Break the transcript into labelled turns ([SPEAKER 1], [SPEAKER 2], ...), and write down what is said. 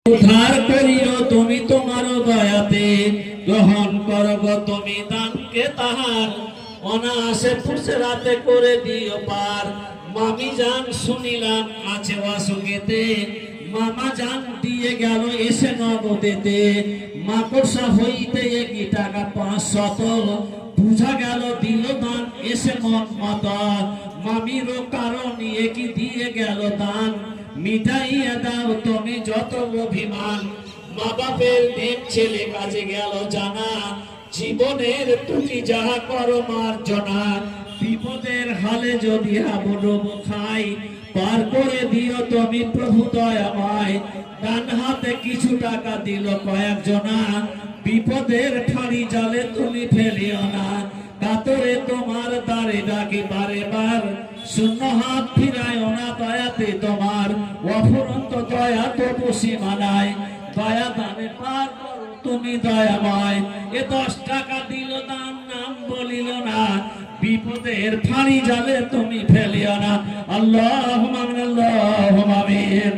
[SPEAKER 1] উদ্ধার করিও তুমি তোমার দয়াতে, গ্রহণ করব তুমি দানকে তাহার, অনায়াসে ফুসরাতে করে দিও পার। মামি জান শুনিলাম আছে অসুখেতে, মামা জান দিয়ে গেল এসে নগদেতে, মাকড়সা হইতে একই টাকা 500, বুঝা গেল দিল দান এসে মন মত। মামিরও কারণ একই দিয়ে গেল দান, মিটাইয়া দাও তুমি যত অভিমান। মা বাপের নেম ছেলে কাজে গেল জানা, জীবনের তুমি যাহা করো মার্জনা। বিপদের হালে যদি হাবুডুবু খাই, পার করে দিও তুমি প্রভু দয়াময়। ডান হাতে কিছু টাকা দিল কয়েকজনা, বিপদের ঠাড়ি জালে তুমি ফেলিও না। কাতরে তোমার দ্বারে ডাকি বারে বার, শূন্য হাত ফিরায়ও না দয়াতে তোমার। অফুরন্ত দয়া তবু সীমা নাই, দয়া দানে পার করো তুমি দয়াময়। এ 10 টাকা দিল দান নাম বলিল না, বিপদের ফাঁড়ি জালে তুমি ফেলিও না। আল্লাহুম্মা আমিন।